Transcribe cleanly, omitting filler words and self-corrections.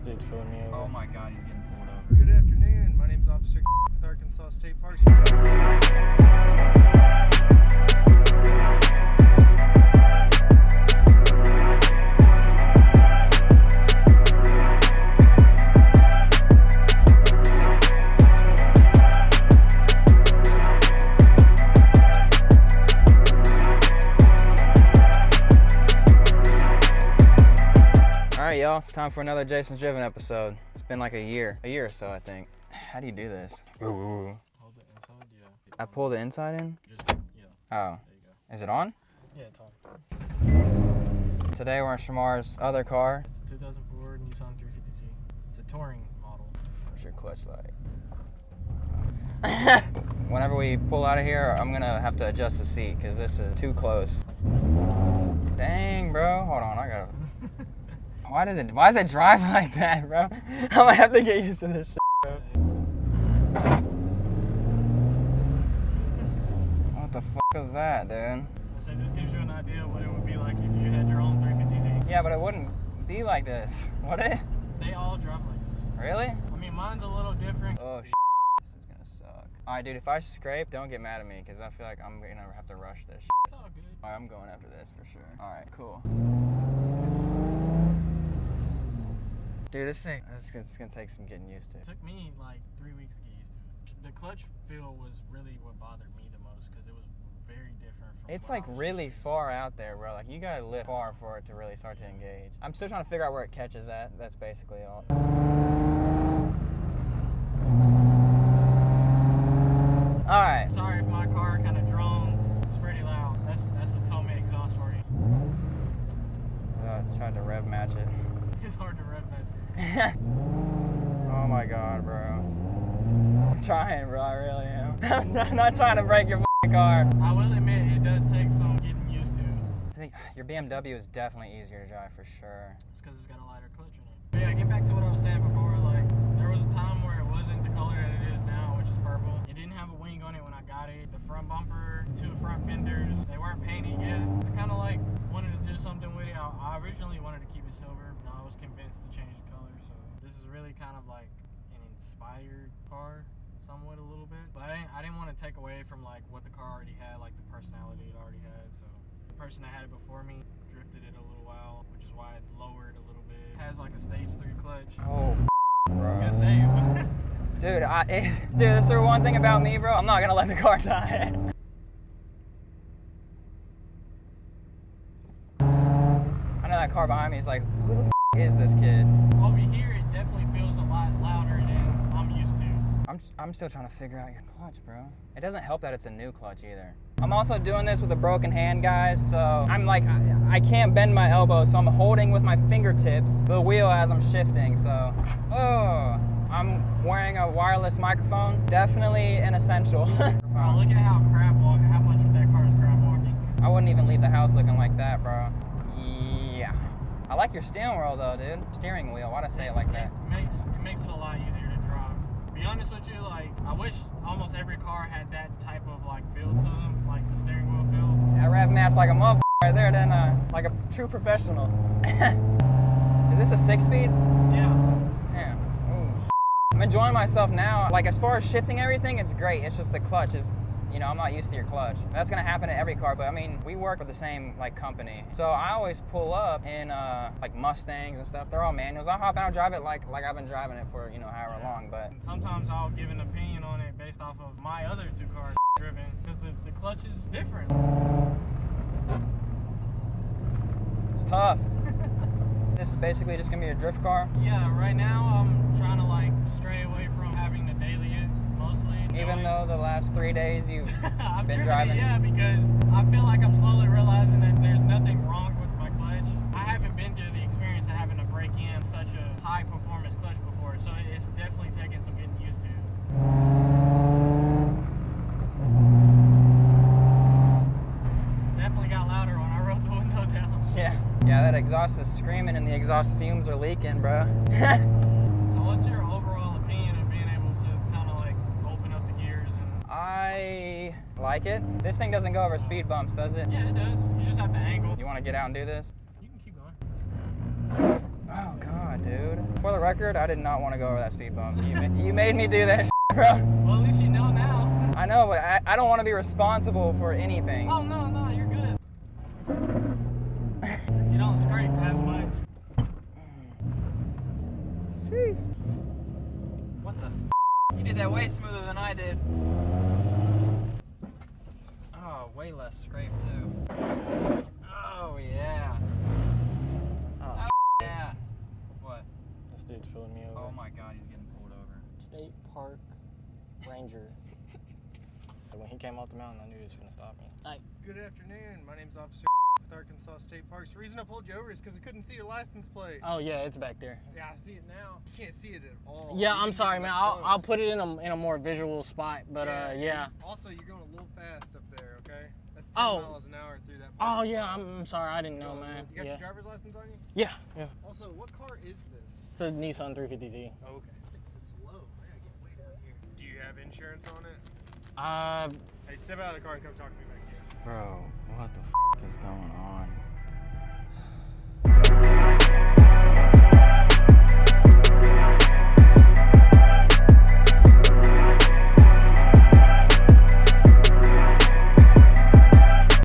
dude's pulling me over. Oh my god, he's getting pulled over. Good afternoon. My name's Officer with Arkansas State Parks. Alright y'all, it's time for another Jason's Driven episode. It's been like a year or so I think. How do you do this? Hold the inside, yeah. I pull the inside in? Yeah. Oh. There you go. Is it on? Yeah, it's on. Today we're in Chemar's other car. It's a 2004 Nissan 350z. It's a touring model. What's your clutch like? Whenever we pull out of here, I'm gonna have to adjust the seat because this is too close. Dang, bro. Hold on, I gotta... Why does it drive like that, bro? I'm gonna have to get used to this shit, bro. What the fuck is that, dude? I said this gives you an idea of what it would be like if you had your own 350z. Yeah, but it wouldn't be like this, would it? They all drive like this. Really? I mean, mine's a little different. Oh, shit. This is gonna suck. Alright, dude, if I scrape, don't get mad at me, because I feel like I'm gonna have to rush this shit. It's all good. Alright, I'm going after this for sure. Alright, cool. Dude, this thing, it's gonna take some getting used to. It took me like 3 weeks to get used to it. The clutch feel was really what bothered me the most because it was very different from It's what like I was really used to. far out there, bro. Like, you gotta lift far for it to really start to engage. I'm still trying to figure out where it catches at. That's basically all. Alright. Sorry if my car kind of drones. It's pretty loud. That's a Tomei exhaust for you. Tried to rev match it. It's hard to rev match it. Oh my god, bro. I'm trying, bro. I really am. I'm not trying to break your car. I will admit, it does take some getting used to. I think your BMW is definitely easier to drive for sure. It's because it's got a lighter clutch in it. But yeah, get back to what I was saying before. Like, there was a time where it wasn't the color that it is now, which is purple. It didn't have a wing on it when I got it. The front bumper, two front fenders, they weren't painted yet. I kind of like wanted to do something with it. I originally wanted to keep it silver, but I was convinced to change the color. So this is really kind of like an inspired car. Somewhat a little bit, but I didn't want to take away from like what the car already had, like the personality it already had. So the person that had it before me drifted it a little while, which is why it's lowered a little bit. It has like a stage 3 clutch. Oh, bro. Good save. Dude, dude, that's the one thing about me, bro. I'm not gonna let the car die. I know that car behind me is like, who the is this kid? Over here, it definitely feels a lot louder than I'm used to. I'm still trying to figure out your clutch, bro. It doesn't help that it's a new clutch either. I'm also doing this with a broken hand, guys, so I'm like, I can't bend my elbow, so I'm holding with my fingertips the wheel as I'm shifting, so, oh. I'm wearing a wireless microphone. Definitely an essential. Bro, look at how much that car is crap walking. I wouldn't even leave the house looking like that, bro. Yeah. I like your steering wheel though, dude. Steering wheel, why'd I say it like that? It makes it a lot easier to drive. To be honest with you, like, I wish almost every car had that type of like feel to them, like the steering wheel feel. That rev match like a motherfucker right there, then like a true professional. Is this a 6-speed? Yeah. Yeah. Ooh. I'm enjoying myself now. Like, as far as shifting everything, it's great. It's just the clutch is, you know, I'm not used to your clutch. That's gonna happen in every car, but I mean, we work for the same like company. So I always pull up in like Mustangs and stuff. They're all manuals. I'll hop out and drive it like I've been driving it for, you know, however long, but. Sometimes I'll give an opinion on it based off of my other 2 cars driven, because the clutch is different. It's tough. This is basically just gonna be a drift car. Yeah, right now I'm trying to like stray away from having to daily it mostly. Even though the last 3 days you've I've been driven driving. it, yeah, because I feel like I'm slowly realizing that there's nothing wrong with my clutch. I haven't been through the experience of having to break in such a high performance clutch before, so it's definitely taking some getting used to. Definitely got louder when I rolled the window down. Yeah, that exhaust is screaming and the exhaust fumes are leaking, bro. So what's your overall opinion of being able to kind of like open up the gears and... I like it. This thing doesn't go over speed bumps, does it? Yeah, it does. You just have to angle. You want to get out and do this? You can keep going. Oh God, dude. For the record, I did not want to go over that speed bump. You made me do that, bro. Well, at least you know now. I know, but I don't want to be responsible for anything. Oh, no, you're good. You don't scrape as much. Sheesh. What the f? You did that way smoother than I did. Oh, way less scrape too. Oh yeah. Oh, yeah. What? this dude's pulling me over. Oh my God, he's getting pulled over. State Park Ranger. When he came off the mountain, I knew he was gonna stop me. Hey. Good afternoon. My name's Officer with Arkansas State Parks. The reason I pulled you over is because I couldn't see your license plate. Oh yeah, it's back there. Yeah, I see it now. You can't see it at all. Yeah, You I'm can sorry, get man. up I'll close. put it in a more visual spot, but yeah. Also, you're going a little fast up there, okay? That's 10 Oh. miles an hour through that. Oh parking yeah, lot. I'm sorry. I didn't know, man. You got Yeah. your driver's license on you? Yeah. Also, what car is this? It's a Nissan 350z. Oh, okay. It's low. I gotta get way down here. Do you have insurance on it? Hey, step out of the car and come talk to me back here. Bro, what the f is going on?